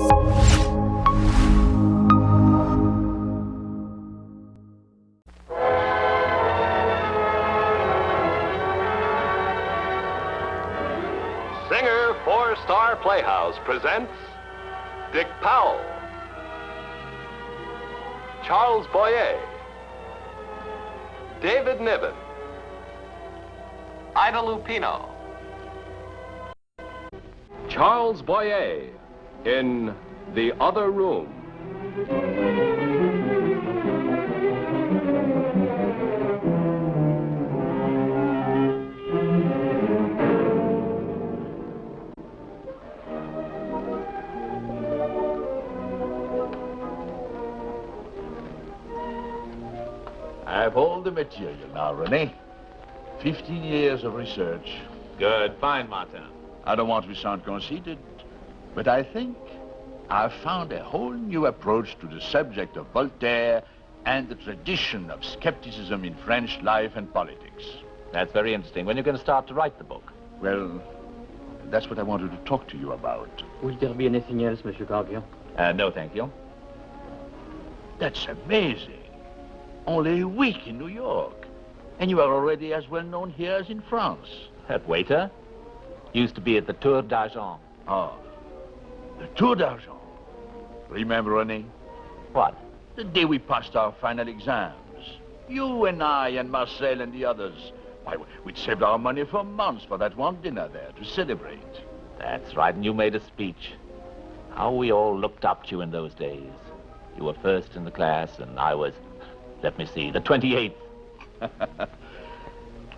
Singer for Star Playhouse presents Dick Powell, Charles Boyer, David Niven, Ida Lupino. Charles Boyer in The Other Room. I have all the material now, René. 15 years of research. Good. Fine, Martin. I don't want to sound conceited, but I think I've found a whole new approach to the subject of Voltaire and the tradition of skepticism in French life and politics. That's very interesting. When are you going to start to write the book? Well, that's what I wanted to talk to you about. Will there be anything else, Monsieur Garvia? No, thank you. That's amazing. Only a week in New York. And you are already as well known here as in France. That waiter used to be at the Tour d'Argent. Oh, the Tour d'Argent. Remember, René? What? The day we passed our final exams. You and I and Marcel and the others. Why, we'd saved our money for months for that one dinner there to celebrate. That's right, and you made a speech. How we all looked up to you in those days. You were first in the class, and I was, let me see, the 28th.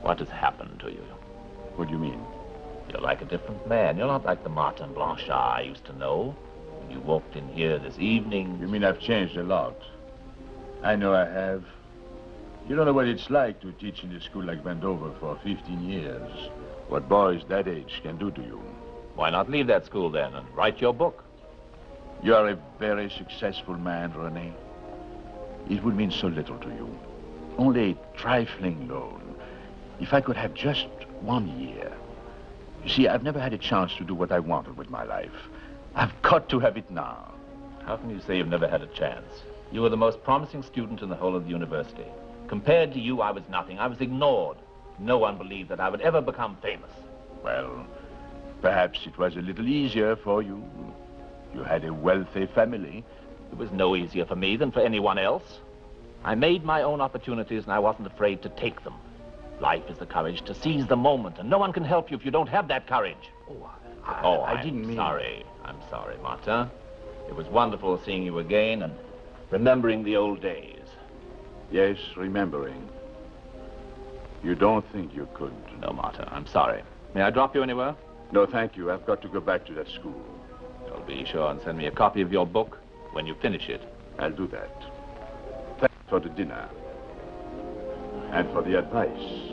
What has happened to you? What do you mean? You're like a different man. You're not like the Martin Blanchard I used to know. When you walked in here this evening... You mean I've changed a lot? I know I have. You don't know what it's like to teach in a school like Vandover for 15 years. What boys that age can do to you. Why not leave that school then and write your book? You are a very successful man, René. It would mean so little to you. Only a trifling loan. If I could have just 1 year. You see, I've never had a chance to do what I wanted with my life. I've got to have it now. How can you say you've never had a chance? You were the most promising student in the whole of the university. Compared to you, I was nothing. I was ignored. No one believed that I would ever become famous. Well, perhaps it was a little easier for you. You had a wealthy family. It was no easier for me than for anyone else. I made my own opportunities, and I wasn't afraid to take them. Life is the courage to seize the moment, and no one can help you if you don't have that courage. I didn't mean... I'm sorry, Martin. It was wonderful seeing you again and remembering the old days. Yes, remembering. You don't think you could? No, Martin, I'm sorry. May I drop you anywhere? No, thank you. I've got to go back to that school. You'll be sure and send me a copy of your book when you finish it. I'll do that. Thanks for the dinner. And for the advice.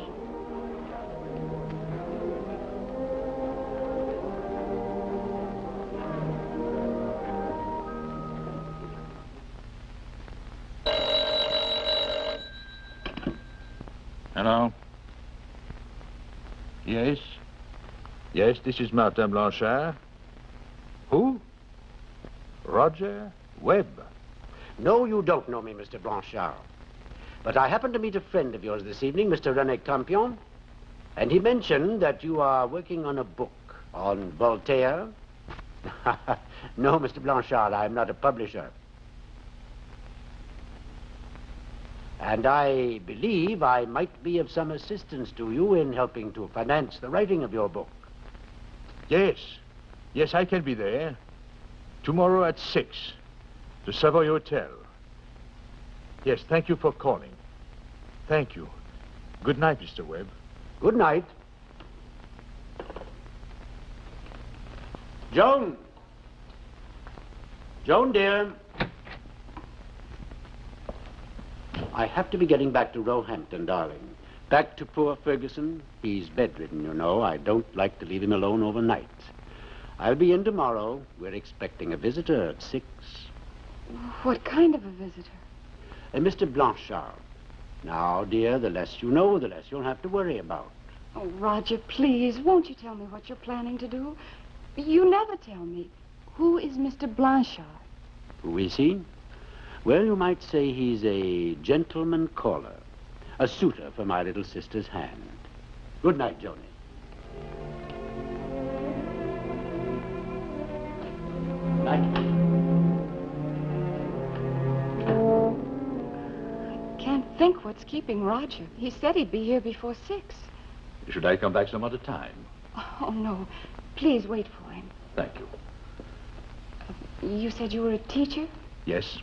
Hello? Yes? Yes, this is Martin Blanchard. Who? Roger Webb. No, you don't know me, Mr. Blanchard. But I happened to meet a friend of yours this evening, Mr. René Campion, and he mentioned that you are working on a book on Voltaire. No, Mr. Blanchard, I am not a publisher. And I believe I might be of some assistance to you in helping to finance the writing of your book. Yes. Yes, I can be there. Tomorrow at 6. The Savoy Hotel. Yes, thank you for calling. Thank you. Good night, Mr. Webb. Good night. Joan! Joan, dear. I have to be getting back to Roehampton, darling. Back to poor Ferguson. He's bedridden, you know. I don't like to leave him alone overnight. I'll be in tomorrow. We're expecting a visitor at 6. What kind of a visitor? Mr. Blanchard. Now, dear, the less you know, the less you'll have to worry about. Oh, Roger, please, won't you tell me what you're planning to do? You never tell me. Who is Mr. Blanchard? Who is he? Well, you might say he's a gentleman caller. A suitor for my little sister's hand. Good night, Joni. Night. I can't think what's keeping Roger. He said he'd be here before 6. Should I come back some other time? Oh, no. Please wait for him. Thank you. You said you were a teacher? Yes?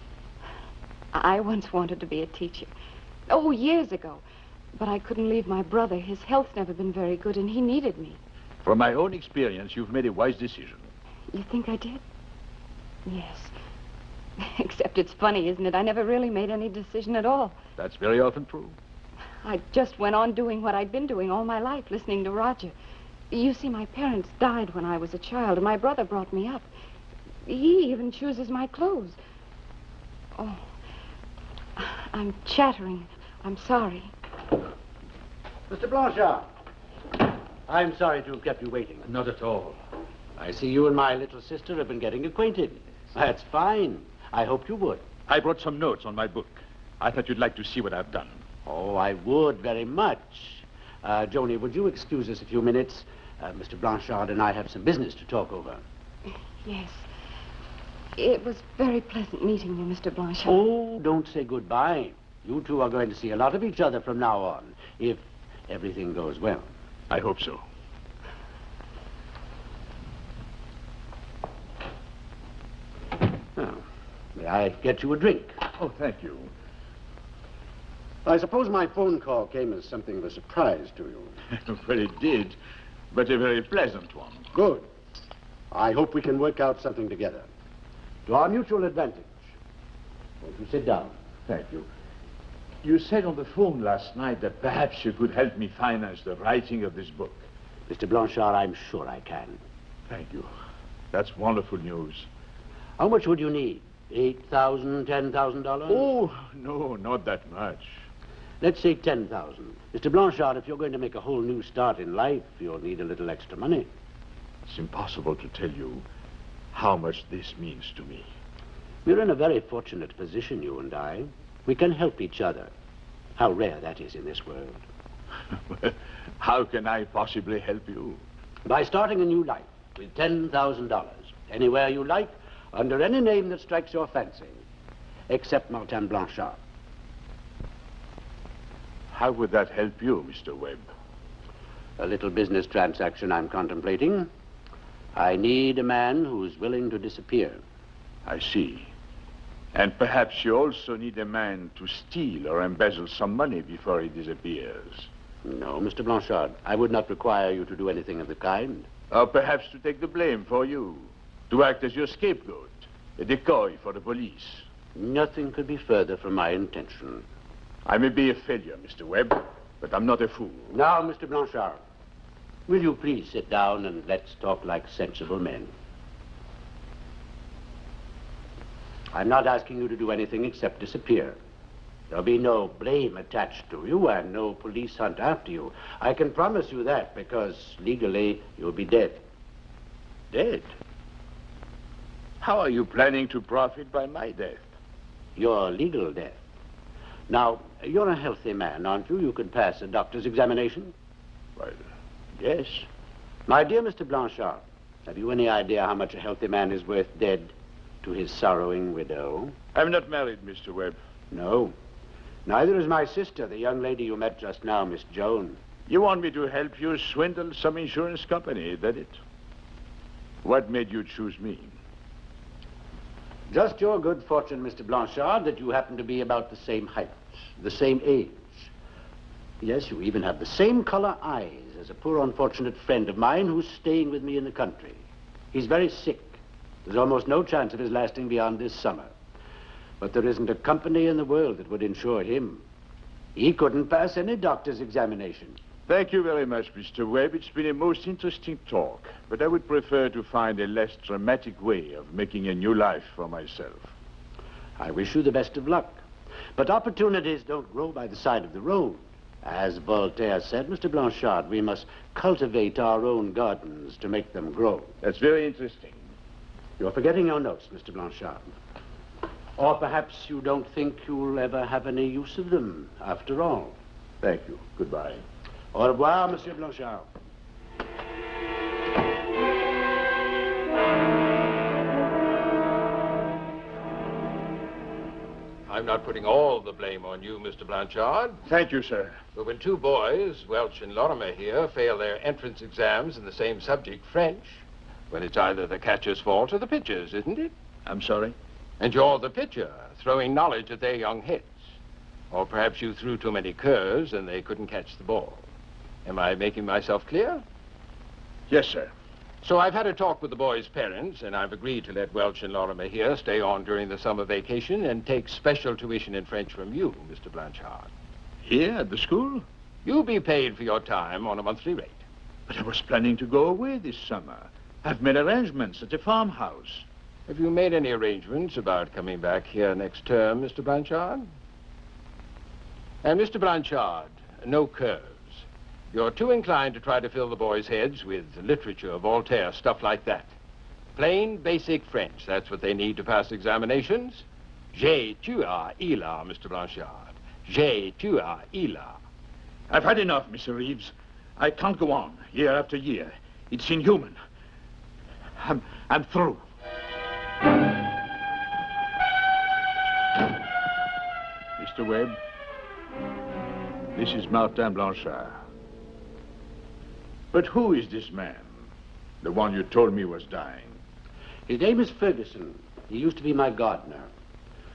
I once wanted to be a teacher. Oh, years ago. But I couldn't leave my brother. His health's never been very good, and he needed me. From my own experience, you've made a wise decision. You think I did? Yes. Except it's funny, isn't it? I never really made any decision at all. That's very often true. I just went on doing what I'd been doing all my life, listening to Roger. You see, my parents died when I was a child, and my brother brought me up. He even chooses my clothes. Oh, I'm chattering. I'm sorry. Mr. Blanchard, I'm sorry to have kept you waiting. Not at all. I see you and my little sister have been getting acquainted. That's fine. I hoped you would. I brought some notes on my book. I thought you'd like to see what I've done. Oh, I would very much. Joni, would you excuse us a few minutes? Mr. Blanchard and I have some business to talk over. Yes. It was very pleasant meeting you, Mr. Blanchard. Oh, don't say goodbye. You two are going to see a lot of each other from now on, if everything goes well. I hope so. Oh, may I get you a drink? Oh, thank you. I suppose my phone call came as something of a surprise to you. Well, it did, but a very pleasant one. Good. I hope we can work out something together. To our mutual advantage. Won't you sit down? Thank you. You said on the phone last night that perhaps you could help me finance the writing of this book. Mr. Blanchard, I'm sure I can. Thank you. That's wonderful news. How much would you need? $8,000, $10,000? Oh, no, not that much. Let's say 10,000. Mr. Blanchard, if you're going to make a whole new start in life, you'll need a little extra money. It's impossible to tell you how much this means to me. We're in a very fortunate position, you and I. We can help each other. How rare that is in this world. Well, how can I possibly help you? By starting a new life with $10,000. Anywhere you like, under any name that strikes your fancy. Except Martin Blanchard. How would that help you, Mr. Webb? A little business transaction I'm contemplating. I need a man who's willing to disappear. I see. And perhaps you also need a man to steal or embezzle some money before he disappears. No, Mr. Blanchard. I would not require you to do anything of the kind. Or perhaps to take the blame for you. To act as your scapegoat. A decoy for the police. Nothing could be further from my intention. I may be a failure, Mr. Webb, but I'm not a fool. Now, Mr. Blanchard, will you please sit down and let's talk like sensible men? I'm not asking you to do anything except disappear. There'll be no blame attached to you and no police hunt after you. I can promise you that because legally you'll be dead. Dead? How are you planning to profit by my death? Your legal death. Now, you're a healthy man, aren't you? You could pass a doctor's examination. Well, yes. My dear Mr. Blanchard, have you any idea how much a healthy man is worth dead to his sorrowing widow? I'm not married, Mr. Webb. No. Neither is my sister, the young lady you met just now, Miss Joan. You want me to help you swindle some insurance company, is that it? What made you choose me? Just your good fortune, Mr. Blanchard, that you happen to be about the same height, the same age. Yes, you even have the same color eyes as a poor unfortunate friend of mine who's staying with me in the country. He's very sick. There's almost no chance of his lasting beyond this summer. But there isn't a company in the world that would insure him. He couldn't pass any doctor's examination. Thank you very much, Mr. Webb. It's been a most interesting talk, but I would prefer to find a less dramatic way of making a new life for myself. I wish you the best of luck. But opportunities don't grow by the side of the road. As Voltaire said, Mr. Blanchard, we must cultivate our own gardens to make them grow. That's very interesting. You're forgetting your notes, Mr. Blanchard. Or perhaps you don't think you'll ever have any use of them, after all. Thank you. Goodbye. Au revoir, Monsieur Blanchard. I'm not putting all the blame on you, Mr. Blanchard. Thank you, sir. But when two boys, Welch and Lorimer here, fail their entrance exams in the same subject, French, well, it's either the catcher's fault or the pitcher's, isn't it? I'm sorry? And you're the pitcher, throwing knowledge at their young heads. Or perhaps you threw too many curves and they couldn't catch the ball. Am I making myself clear? Yes, sir. So I've had a talk with the boys' parents, and I've agreed to let Welch and Lorimer here stay on during the summer vacation and take special tuition in French from you, Mr. Blanchard. Here at the school? You'll be paid for your time on a monthly rate. But I was planning to go away this summer. I've made arrangements at a farmhouse. Have you made any arrangements about coming back here next term, Mr. Blanchard? And Mr. Blanchard, no curves. You're too inclined to try to fill the boys' heads with literature, Voltaire, stuff like that. Plain, basic French. That's what they need to pass examinations. J'ai, tu as, il a, Mr. Blanchard. J'ai, tu as, il a. I've had enough, Mr. Reeves. I can't go on, year after year. It's inhuman. I'm through. Mr. Webb, this is Martin Blanchard. But who is this man? The one you told me was dying. His name is Ferguson. He used to be my gardener.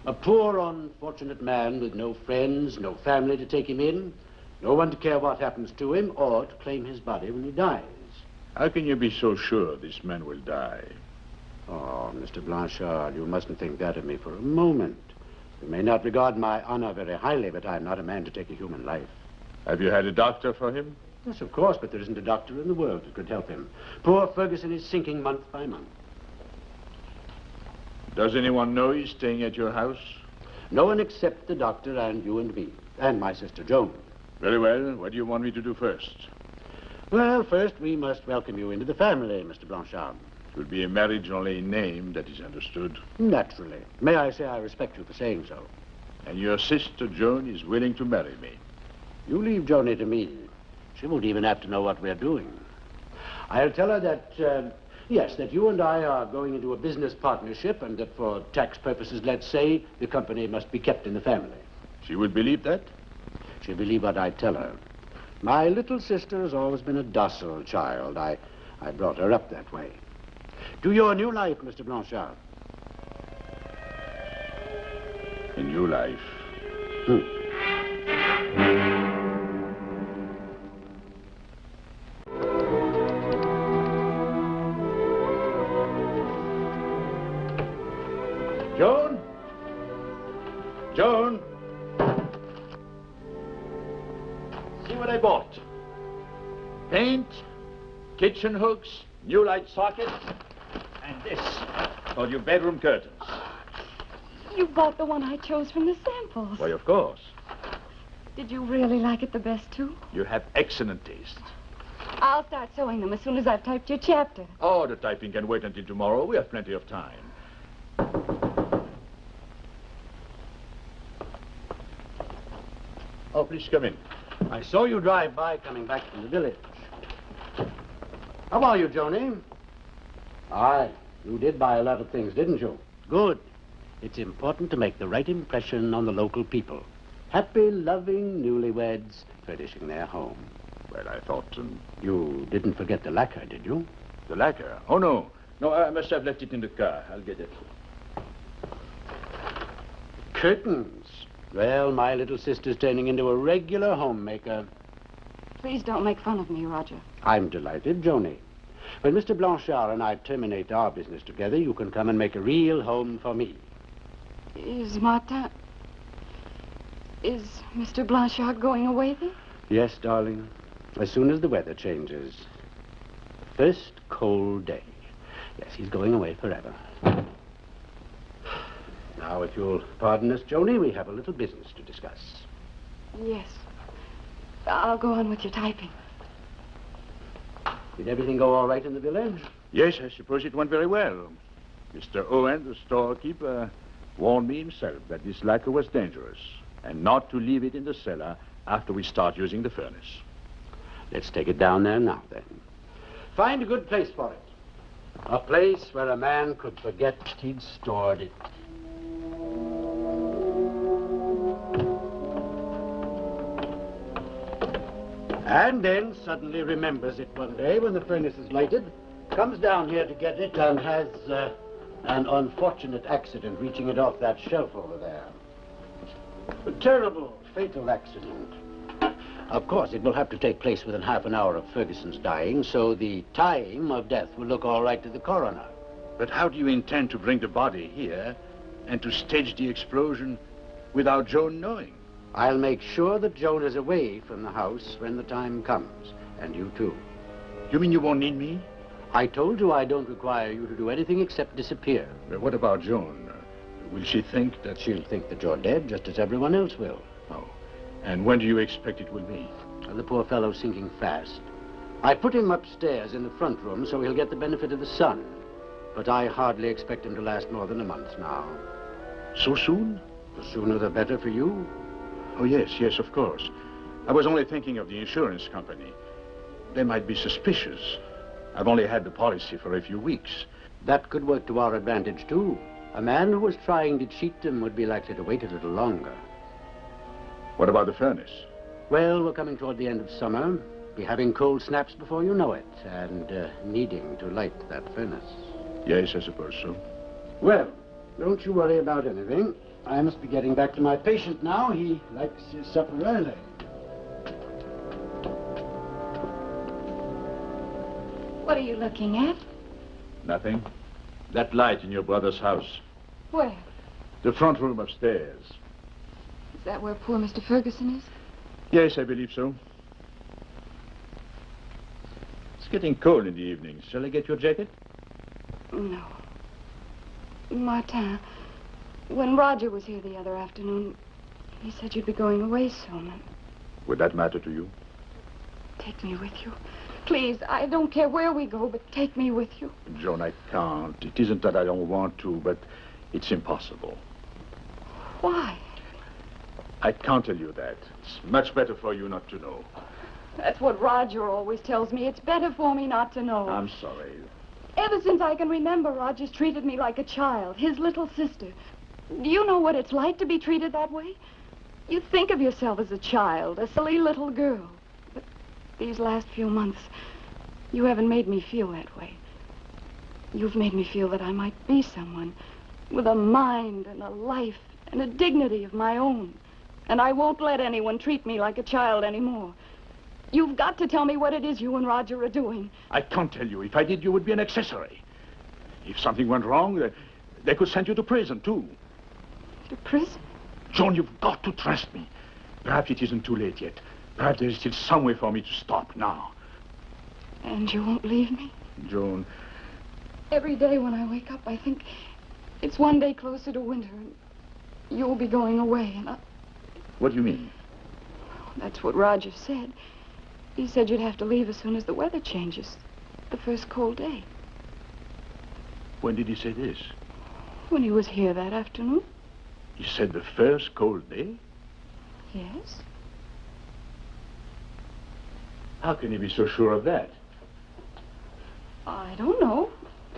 A poor, unfortunate man with no friends, no family to take him in, no one to care what happens to him or to claim his body when he dies. How can you be so sure this man will die? Oh, Mr. Blanchard, you mustn't think that of me for a moment. You may not regard my honor very highly, but I'm not a man to take a human life. Have you had a doctor for him? Yes, of course, but there isn't a doctor in the world who could help him. Poor Ferguson is sinking month by month. Does anyone know he's staying at your house? No one except the doctor and you and me, and my sister Joan. Very well. What do you want me to do first? Well, first we must welcome you into the family, Mr. Blanchard. It will be a marriage only in name, that is understood. Naturally. May I say I respect you for saying so. And your sister Joan is willing to marry me. You leave Joni to me. She won't even have to know what we're doing. I'll tell her that, yes, that you and I are going into a business partnership and that for tax purposes, let's say, the company must be kept in the family. She would believe that? She'll believe what I tell her. My little sister has always been a docile child. I brought her up that way. To your new life, Mr. Blanchard. A new life. Joan? Joan? See what I bought. Paint, kitchen hooks, new light sockets, and this for your bedroom curtains. You bought the one I chose from the samples. Why, of course. Did you really like it the best, too? You have excellent taste. I'll start sewing them as soon as I've typed your chapter. Oh, the typing can wait until tomorrow. We have plenty of time. Oh, please come in. I saw you drive by coming back from the village. How are you, Joni? Aye, you did buy a lot of things, didn't you? Good. It's important to make the right impression on the local people. Happy, loving newlyweds furnishing their home. Well, I thought... You didn't forget the lacquer, did you? The lacquer? Oh, no. No, I must have left it in the car. I'll get it. Curtains. Well, my little sister's turning into a regular homemaker. Please don't make fun of me, Roger. I'm delighted, Joni. When Mr. Blanchard and I terminate our business together, you can come and make a real home for me. Is Mr. Blanchard going away then? Yes, darling. As soon as the weather changes. First cold day. Yes, he's going away forever. Now, if you'll pardon us, Joni, we have a little business to discuss. Yes. I'll go on with your typing. Did everything go all right in the village? Yes, I suppose it went very well. Mr. Owen, the storekeeper, warned me himself that this lacquer was dangerous and not to leave it in the cellar after we start using the furnace. Let's take it down there now, then. Find a good place for it. A place where a man could forget he'd stored it. And then suddenly remembers it one day when the furnace is lighted, comes down here to get it, and has an unfortunate accident reaching it off that shelf over there. A terrible, fatal accident. Of course, it will have to take place within half an hour of Ferguson's dying, so the time of death will look all right to the coroner. But how do you intend to bring the body here and to stage the explosion without Joan knowing? I'll make sure that Joan is away from the house when the time comes, and you too. You mean you won't need me? I told you I don't require you to do anything except disappear. But what about Joan? Will she think that... She'll think that you're dead, just as everyone else will. Oh. And when do you expect it will be? The poor fellow's sinking fast. I put him upstairs in the front room so he'll get the benefit of the sun. But I hardly expect him to last more than a month now. So soon? The sooner the better for you. Oh, yes, of course. I was only thinking of the insurance company. They might be suspicious. I've only had the policy for a few weeks. That could work to our advantage, too. A man who was trying to cheat them would be likely to wait a little longer. What about the furnace? Well, we're coming toward the end of summer. Be having cold snaps before you know it, and needing to light that furnace. Yes, I suppose so. Well, don't you worry about anything. I must be getting back to my patient now. He likes his supper early. What are you looking at? Nothing. That light in your brother's house. Where? The front room upstairs. Is that where poor Mr. Ferguson is? Yes, I believe so. It's getting cold in the evenings. Shall I get your jacket? No. Martin, when Roger was here the other afternoon, he said you'd be going away soon. Would that matter to you? Take me with you. Please, I don't care where we go, but take me with you. Joan, I can't. It isn't that I don't want to, but it's impossible. Why? I can't tell you that. It's much better for you not to know. That's what Roger always tells me. It's better for me not to know. I'm sorry. Ever since I can remember, Roger's treated me like a child, his little sister. Do you know what it's like to be treated that way? You think of yourself as a child, a silly little girl. But these last few months, you haven't made me feel that way. You've made me feel that I might be someone with a mind and a life and a dignity of my own. And I won't let anyone treat me like a child anymore. You've got to tell me what it is you and Roger are doing. I can't tell you. If I did, you would be an accessory. If something went wrong, they could send you to prison, too. To prison? Joan, you've got to trust me. Perhaps it isn't too late yet. Perhaps there is still some way for me to stop now. And you won't leave me? Joan. Every day when I wake up, I think it's one day closer to winter, and you'll be going away, and What do you mean? That's what Roger said. He said you'd have to leave as soon as the weather changes. The first cold day. When did he say this? When he was here that afternoon. He said the first cold day? Yes. How can he be so sure of that? I don't know.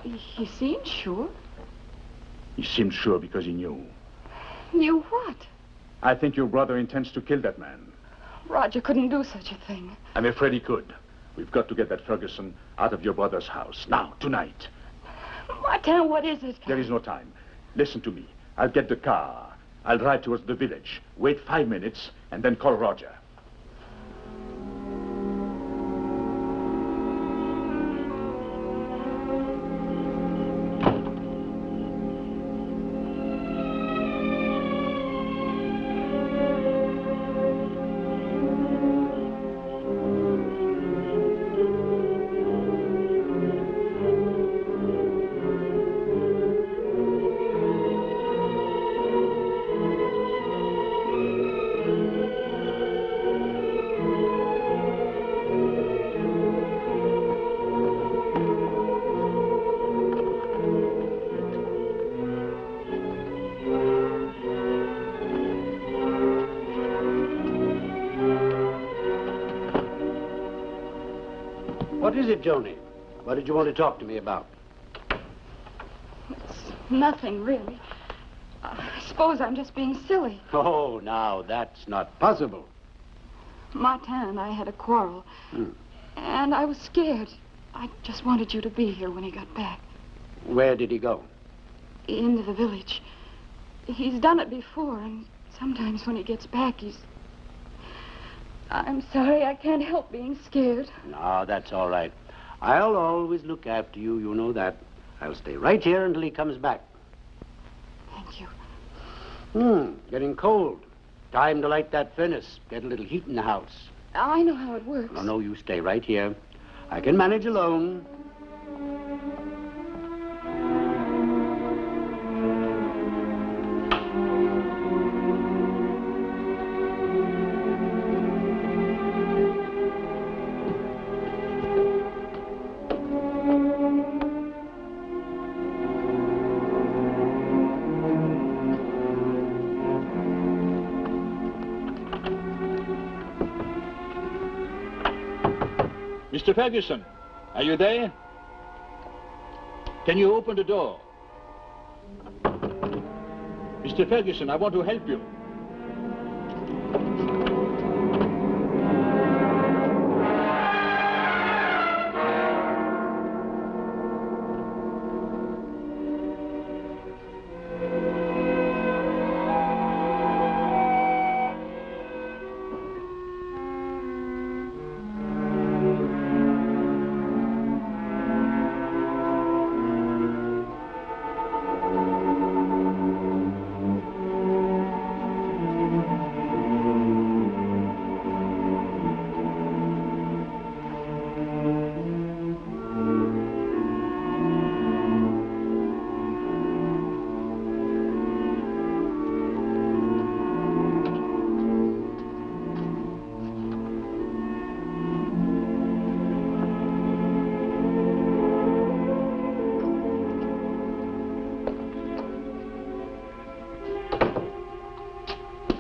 He seemed sure. He seemed sure because he knew. Knew what? I think your brother intends to kill that man. Roger couldn't do such a thing. I'm afraid he could. We've got to get that Ferguson out of your brother's house. Now, tonight. Martin, what is it? There is no time. Listen to me. I'll get the car. I'll drive towards the village. Wait 5 minutes, and then call Roger. What is it, Joni? What did you want to talk to me about? It's nothing, really. I suppose I'm just being silly. Oh, now, that's not possible. Martin and I had a quarrel. And I was scared. I just wanted you to be here when he got back. Where did he go? Into the village. He's done it before, and sometimes when he gets back, I'm sorry, I can't help being scared. No, that's all right. I'll always look after you, you know that. I'll stay right here until he comes back. Thank you. Getting cold. Time to light that furnace. Get a little heat in the house. I know how it works. No, you stay right here. I can manage alone. Mr. Ferguson, are you there? Can you open the door? Mr. Ferguson, I want to help you.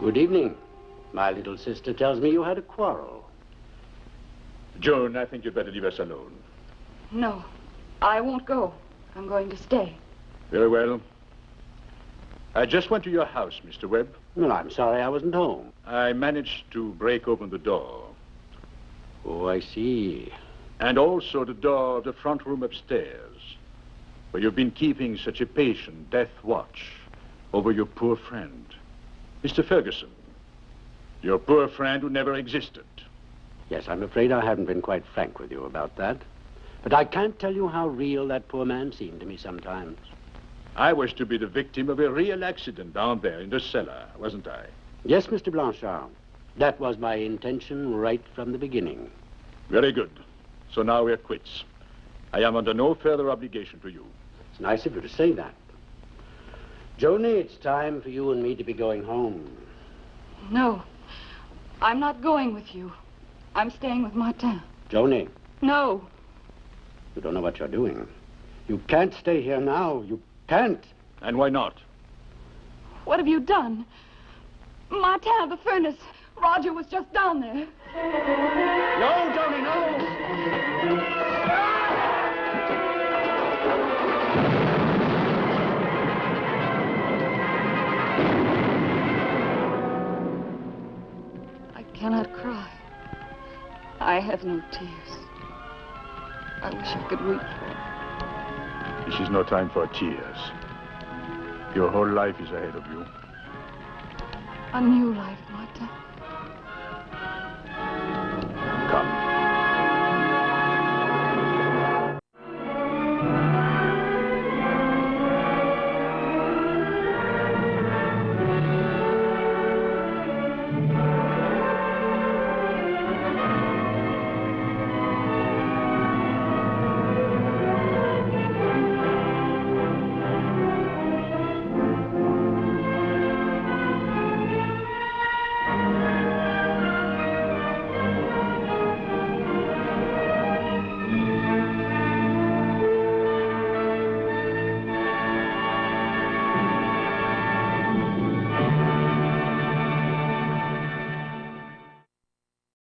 Good evening. My little sister tells me you had a quarrel. Joan, I think you'd better leave us alone. No, I won't go. I'm going to stay. Very well. I just went to your house, Mr. Webb. Well, I'm sorry I wasn't home. I managed to break open the door. Oh, I see. And also the door of the front room upstairs, where you've been keeping such a patient death watch over your poor friend. Mr. Ferguson, your poor friend who never existed. Yes, I'm afraid I haven't been quite frank with you about that. But I can't tell you how real that poor man seemed to me sometimes. I was to be the victim of a real accident down there in the cellar, wasn't I? Yes, Mr. Blanchard. That was my intention right from the beginning. Very good. So now we're quits. I am under no further obligation to you. It's nice of you to say that. Joni, it's time for you and me to be going home. No, I'm not going with you. I'm staying with Martin. Joni. No. You don't know what you're doing. You can't stay here now. You can't. And why not? What have you done? Martin, the furnace. Roger was just down there. No, Joni, no! I cannot cry. I have no tears. I wish I could weep. This is no time for tears. Your whole life is ahead of you. A new life, Martin.